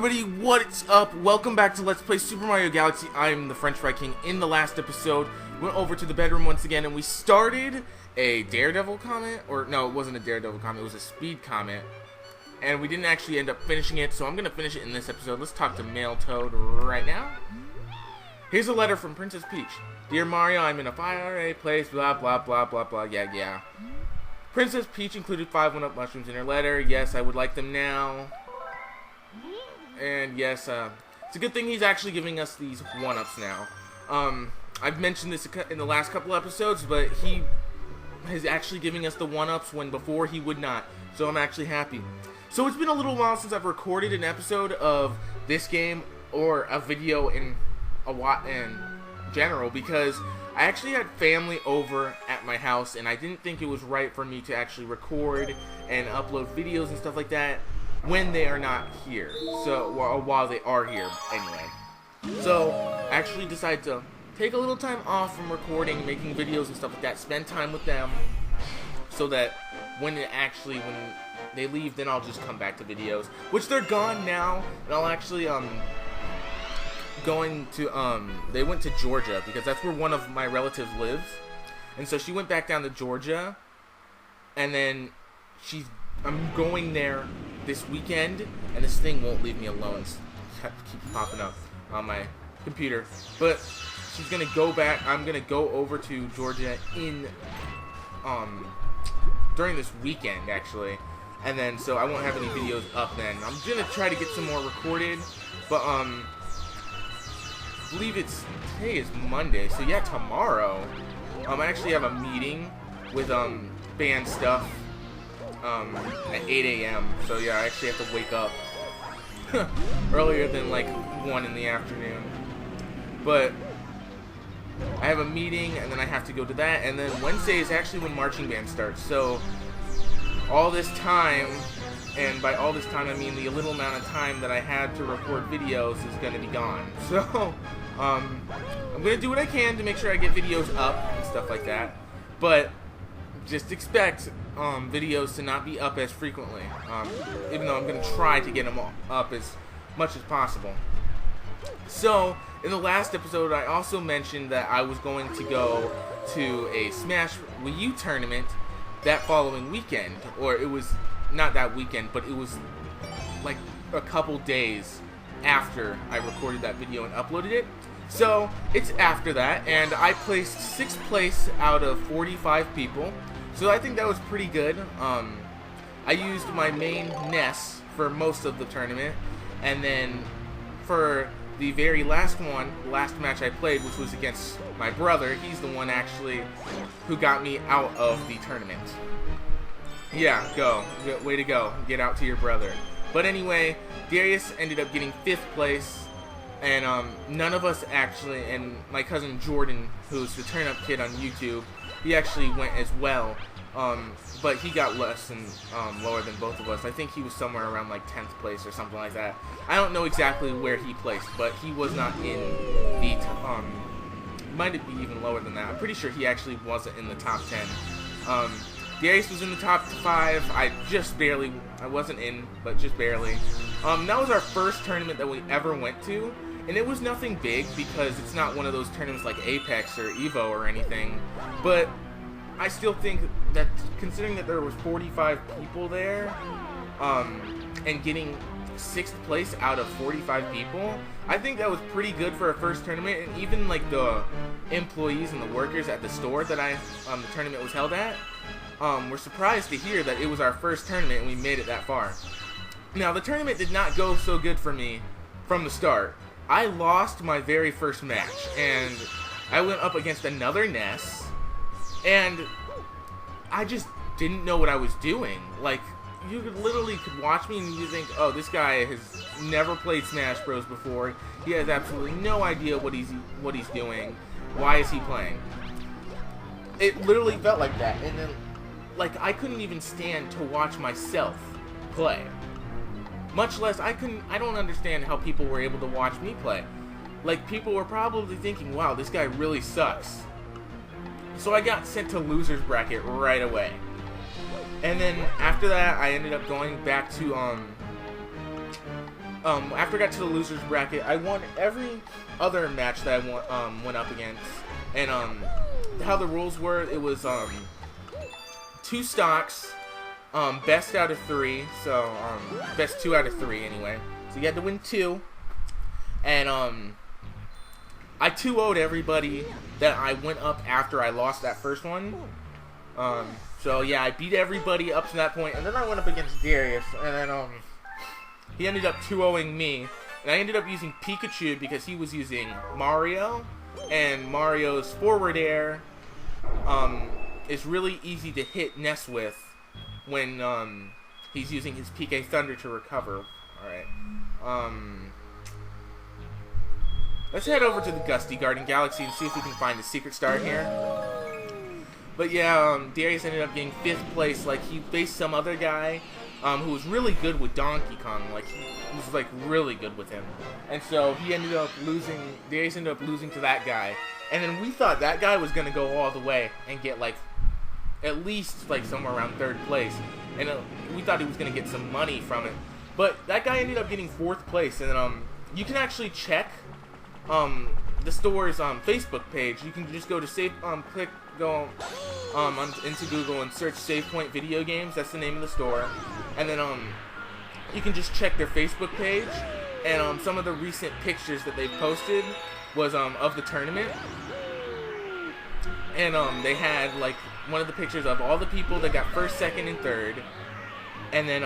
everybody, what's up? Welcome back to Let's Play Super Mario Galaxy. I'm the French Fry King. In the last episode, we went over to the bedroom once again, and we started a Daredevil comment. Or, no, it wasn't a Daredevil comment, it was a Speed comment. And we didn't actually end up finishing it, so I'm going to finish it in this episode. Let's talk to Male Toad right now. Here's a letter from Princess Peach. Dear Mario, I'm in a fire place, blah, blah, blah, blah, blah, yeah. Princess Peach included 5 one-up mushrooms in her letter. Yes, I would like them now. And yes, it's a good thing he's actually giving us these one-ups now. I've mentioned this in the last couple episodes, but he is actually giving us the one-ups when before he would not. So I'm actually happy. So it's been a little while since I've recorded an episode of this game or a video in general, because I actually had family over at my house and I didn't think it was right for me to actually record and upload videos and stuff like that when they are not here, so while they are here anyway. So I actually decided to take a little time off from recording, making videos and stuff like that, spend time with them, so that when they leave, then I'll just come back to videos, which they're gone now, and I'll actually going to they went to Georgia because that's where one of my relatives lives, and so she went back down to Georgia, and then I'm going there this weekend, and this thing won't leave me alone. It keeps popping up on my computer. But she's gonna go back. I'm gonna go over to Georgia during this weekend actually, and then so I won't have any videos up then. I'm gonna try to get some more recorded, but I believe today is Monday, so yeah, tomorrow I actually have a meeting with band stuff at 8 a.m. So yeah, I actually have to wake up earlier than like 1 in the afternoon. But I have a meeting, and then I have to go to that, and then Wednesday is actually when marching band starts. So all this time, and by all this time I mean the little amount of time that I had to record videos, is going to be gone. So I'm going to do what I can to make sure I get videos up and stuff like that. But just expect videos to not be up as frequently, even though I'm going to try to get them up as much as possible. So, in the last episode, I also mentioned that I was going to go to a Smash Wii U tournament that following weekend, or it was not that weekend, but it was like a couple days after I recorded that video and uploaded it. So, it's after that, and I placed 6th place out of 45 people. So I think that was pretty good. I used my main NES for most of the tournament, and then for the very last match I played, which was against my brother, he's the one actually who got me out of the tournament. Yeah, way to go, get out to your brother. But anyway, Darius ended up getting 5th place, and none of us actually, and my cousin Jordan, who's the Turn Up Kid on YouTube, he actually went as well, but he got less and lower than both of us. I think he was somewhere around like 10th place or something like that. I don't know exactly where he placed, but he was not in the might be even lower than that. I'm pretty sure he actually wasn't in the top 10. Darius was in the top 5. I wasn't in, but just barely. That was our first tournament that we ever went to. And it was nothing big because it's not one of those tournaments like Apex or Evo or anything. But I still think that considering that there was 45 people there, and getting 6th place out of 45 people, I think that was pretty good for a first tournament. And even like the employees and the workers at the store that the tournament was held at, were surprised to hear that it was our first tournament and we made it that far. Now the tournament did not go so good for me from the start. I lost my very first match, and I went up against another NES, and I just didn't know what I was doing. Like, you could watch me and you think, oh, this guy has never played Smash Bros. Before. He has absolutely no idea what he's doing. Why is he playing? It literally felt like that, and then, like, I couldn't even stand to watch myself play. Much less, I don't understand how people were able to watch me play. Like, people were probably thinking, wow, this guy really sucks. So I got sent to loser's bracket right away. And then after that, I ended up going back to after I got to the losers bracket, I won every other match that I went up against. And how the rules were, it was 2 stocks, best out of 3, so best 2 out of 3 anyway. So you had to win 2, and I 2-0'd everybody that I went up after I lost that first one. So yeah, I beat everybody up to that point, and then I went up against Darius, and then he ended up 2-0ing me, and I ended up using Pikachu because he was using Mario, and Mario's forward air is really easy to hit Ness with when he's using his PK Thunder to recover. Alright. Let's head over to the Gusty Garden Galaxy and see if we can find the secret star here. But yeah, Darius ended up getting 5th place. Like, he faced some other guy who was really good with Donkey Kong. Like, he was like really good with him. And so he ended up losing, Darius ended up losing to that guy. And then we thought that guy was going to go all the way and get like at least like somewhere around 3rd place. And we thought he was going to get some money from it. But that guy ended up getting 4th place. And you can actually check the store's Facebook page. You can just go to go into Google and search Save Point Video Games. That's the name of the store. And then you can just check their Facebook page. And some of the recent pictures that they've posted was of the tournament. And they had like one of the pictures of all the people that got 1st, 2nd, and 3rd. And then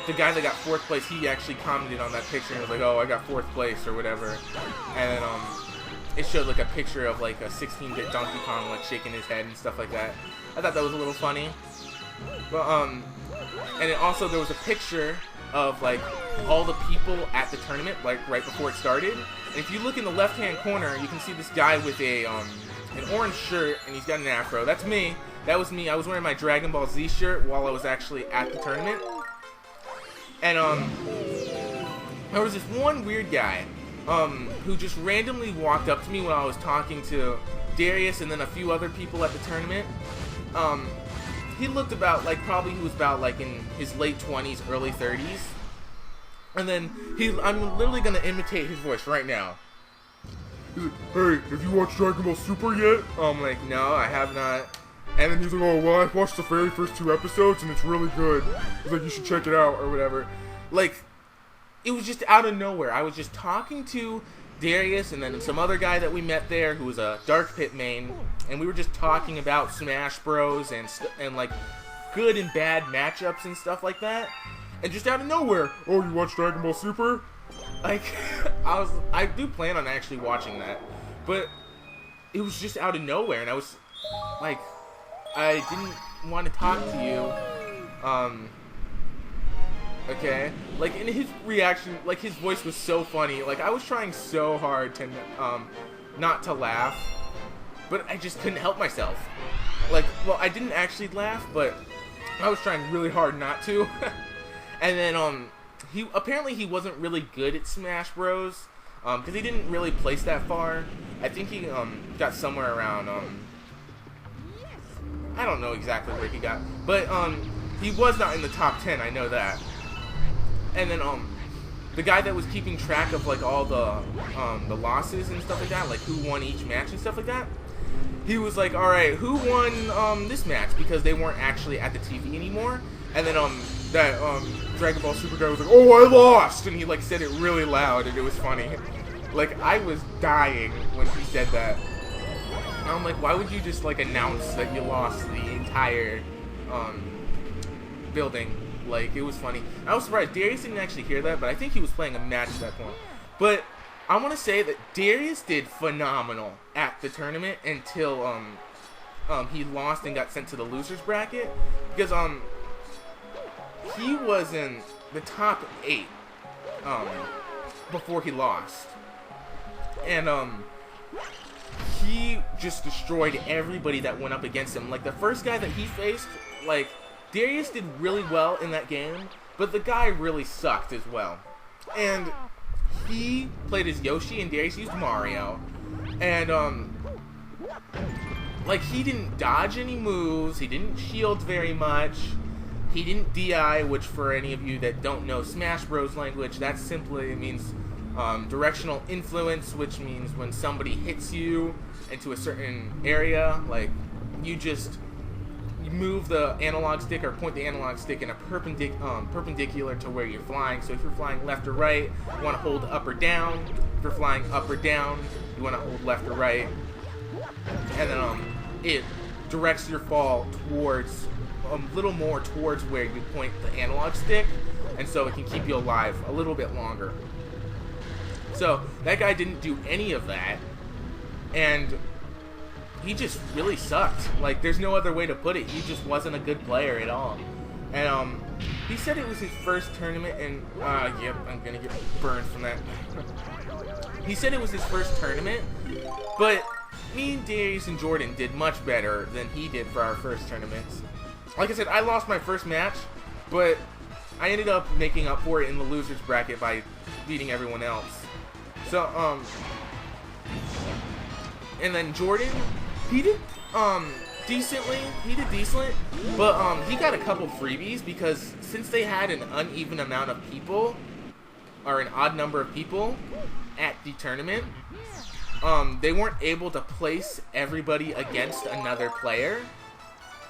the guy that got 4th place, he actually commented on that picture and was like, "Oh, I got 4th place," or whatever. And then it showed like a picture of like a 16-bit Donkey Kong like shaking his head and stuff like that. I thought that was a little funny. But and then also there was a picture of like all the people at the tournament, like right before it started. And if you look in the left-hand corner, you can see this guy with a an orange shirt, and he's got an afro. That's me. That was me. I was wearing my Dragon Ball Z shirt while I was actually at the tournament. And there was this one weird guy who just randomly walked up to me when I was talking to Darius and then a few other people at the tournament. He looked about like, probably he was about like in his late 20s, early 30s. And then I'm literally gonna imitate his voice right now. He's like, "Hey, have you watched Dragon Ball Super yet?" I'm like, "No, I have not." And then he's like, "Oh, well, I watched the very first 2 episodes and it's really good. He's like, you should check it out," or whatever. Like, it was just out of nowhere. I was just talking to Darius and then some other guy that we met there who was a Dark Pit main, and we were just talking about Smash Bros. and like good and bad matchups and stuff like that. And just out of nowhere, "Oh, you watched Dragon Ball Super?" Like, I do plan on actually watching that, but it was just out of nowhere, and I was like, I didn't want to talk to you. Okay, like, in his reaction, like, his voice was so funny. Like, I was trying so hard to not to laugh, but I just couldn't help myself. Like, well, I didn't actually laugh, but I was trying really hard not to. And then apparently he wasn't really good at Smash Bros. Because he didn't really place that far. I think he got somewhere around I don't know exactly where he got, but he was not in the top 10. I know that. And then the guy that was keeping track of like all the losses and stuff like that, like who won each match and stuff like that, he was like, "All right, who won this match?" Because they weren't actually at the TV anymore. And then that Dragon Ball Super guy was like, "Oh, I lost," and he like said it really loud, and it was funny. Like, I was dying when he said that. And I'm like, why would you just like announce that you lost the entire building? Like, it was funny. I was surprised Darius didn't actually hear that, but I think he was playing a match at that point. But I want to say that Darius did phenomenal at the tournament until he lost and got sent to the losers bracket, because he was in the top 8 before he lost, and he just destroyed everybody that went up against him. Like, the first guy that he faced, like, Darius did really well in that game, but the guy really sucked as well. And he played as Yoshi and Darius used Mario, and like, he didn't dodge any moves, he didn't shield very much, He didn't DI, which for any of you that don't know Smash Bros language, that simply means directional influence, which means when somebody hits you into a certain area, like you move the analog stick or point the analog stick in a perpendicular to where you're flying. So if you're flying left or right, you want to hold up or down. If you're flying up or down, you want to hold left or right. And then it directs your fall towards a little more towards where you point the analog stick, and so it can keep you alive a little bit longer. So that guy didn't do any of that, and he just really sucked. Like, there's no other way to put it. He just wasn't a good player at all. And he said it was his first tournament, and yep, I'm gonna get burned from that. He said it was his first tournament, but me and Darius and Jordan did much better than he did for our first tournaments. Like I said, I lost my first match, but I ended up making up for it in the losers bracket by beating everyone else. So, and then Jordan, he did decently. He did decent, but he got a couple freebies because since they had an uneven amount of people, or an odd number of people at the tournament, they weren't able to place everybody against another player.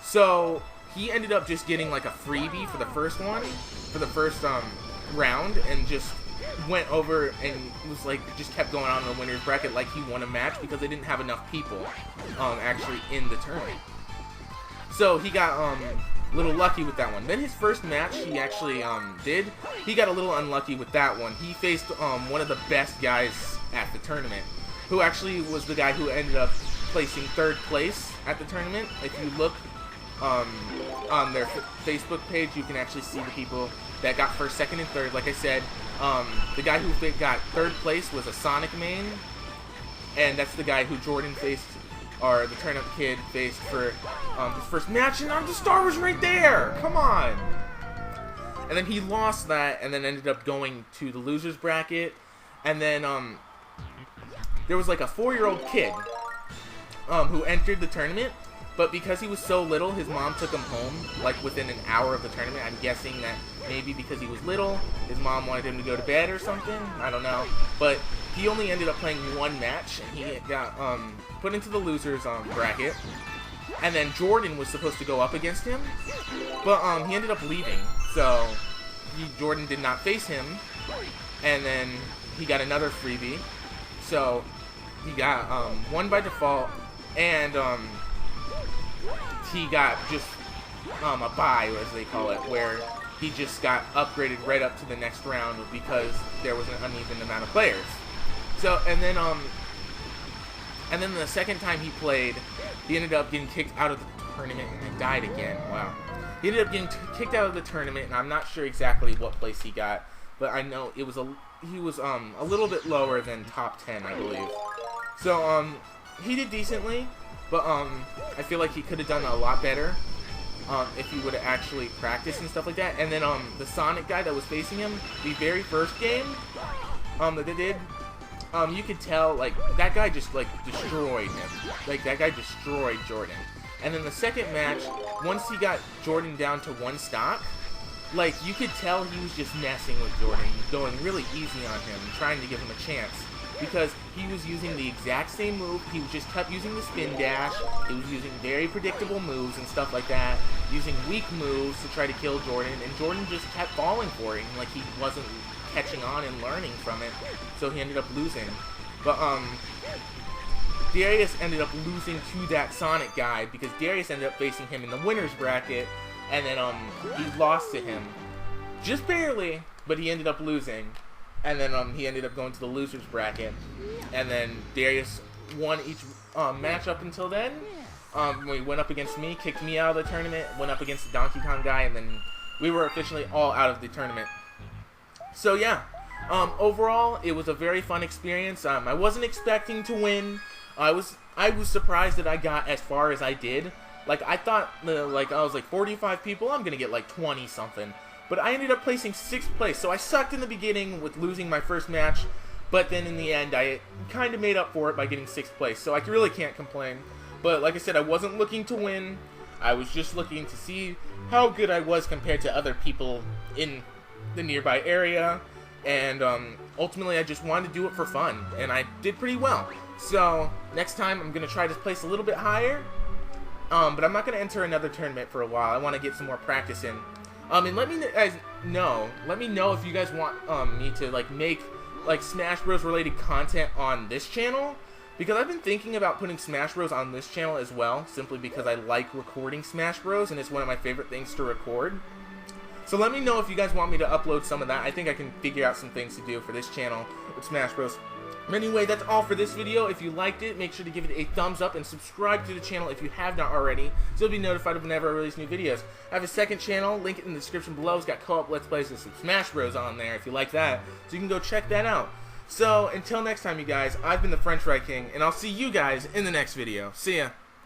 So he ended up just getting like a freebie for the first one, for the first round, and just went over and was like, just kept going on in the winner's bracket like he won a match because they didn't have enough people actually in the tournament. So he got a little lucky with that one. Then his first match he actually he got a little unlucky with that one. He faced one of the best guys at the tournament, who actually was the guy who ended up placing third place at the tournament. If you look on their Facebook page, you can actually see the people that got first, second, and third. Like I said, the guy who got third place was a Sonic main, and that's the guy who Jordan faced, or the Turnip Kid faced for his first match, and the star was right there! Come on! And then he lost that, and then ended up going to the losers bracket, and then there was like a 4-year-old kid who entered the tournament, but because he was so little, his mom took him home, like, within an hour of the tournament. I'm guessing that maybe because he was little, his mom wanted him to go to bed or something. I don't know. But he only ended up playing one match, and he got put into the losers bracket. And then Jordan was supposed to go up against him, but he ended up leaving. So Jordan did not face him, and then he got another freebie. So he got one by default, and he got just a bye, as they call it, where he just got upgraded right up to the next round because there was an uneven amount of players. So, and then the second time he played, he ended up getting kicked out of the tournament, and I died again. Wow. He ended up getting kicked out of the tournament, and I'm not sure exactly what place he got, but I know it was he was a little bit lower than top 10, I believe. So he did decently, but I feel like he could have done a lot better if he would have actually practiced and stuff like that. And then the Sonic guy that was facing him, the very first game that they did, you could tell, like, that guy just, like, destroyed him. Like, that guy destroyed Jordan. And then the second match, once he got Jordan down to one stock, like, you could tell he was just messing with Jordan, going really easy on him, trying to give him a chance. Because he was using the exact same move, he just kept using the spin dash, he was using very predictable moves and stuff like that, using weak moves to try to kill Jordan, and Jordan just kept falling for it, and like he wasn't catching on and learning from it, so he ended up losing. But Darius ended up losing to that Sonic guy, because Darius ended up facing him in the winner's bracket, and then he lost to him. Just barely, but he ended up losing. And then he ended up going to the losers bracket, and then Darius won each match up until then. He went up against me, kicked me out of the tournament, went up against the Donkey Kong guy, and then we were officially all out of the tournament. So yeah, overall it was a very fun experience. I wasn't expecting to win. I was surprised that I got as far as I did. Like, I thought I was like 45 people, I'm gonna get like 20 something. But I ended up placing 6th place, so I sucked in the beginning with losing my first match, but then in the end, I kind of made up for it by getting 6th place, so I really can't complain. But like I said, I wasn't looking to win. I was just looking to see how good I was compared to other people in the nearby area, and ultimately I just wanted to do it for fun, and I did pretty well. So next time I'm gonna try to place a little bit higher, but I'm not gonna enter another tournament for a while. I want to get some more practice in. And let me guys know. Let me know if you guys want me to like make like Smash Bros related content on this channel, because I've been thinking about putting Smash Bros on this channel as well, simply because I like recording Smash Bros and it's one of my favorite things to record. So let me know if you guys want me to upload some of that. I think I can figure out some things to do for this channel with Smash Bros. Anyway, that's all for this video. If you liked it, make sure to give it a thumbs up and subscribe to the channel if you have not already, so you'll be notified of whenever I release new videos. I have a second channel, link it in the description below. It's got co-op Let's Plays with some Smash Bros on there if you like that, so you can go check that out. So, until next time, you guys, I've been the French Fry King, and I'll see you guys in the next video. See ya!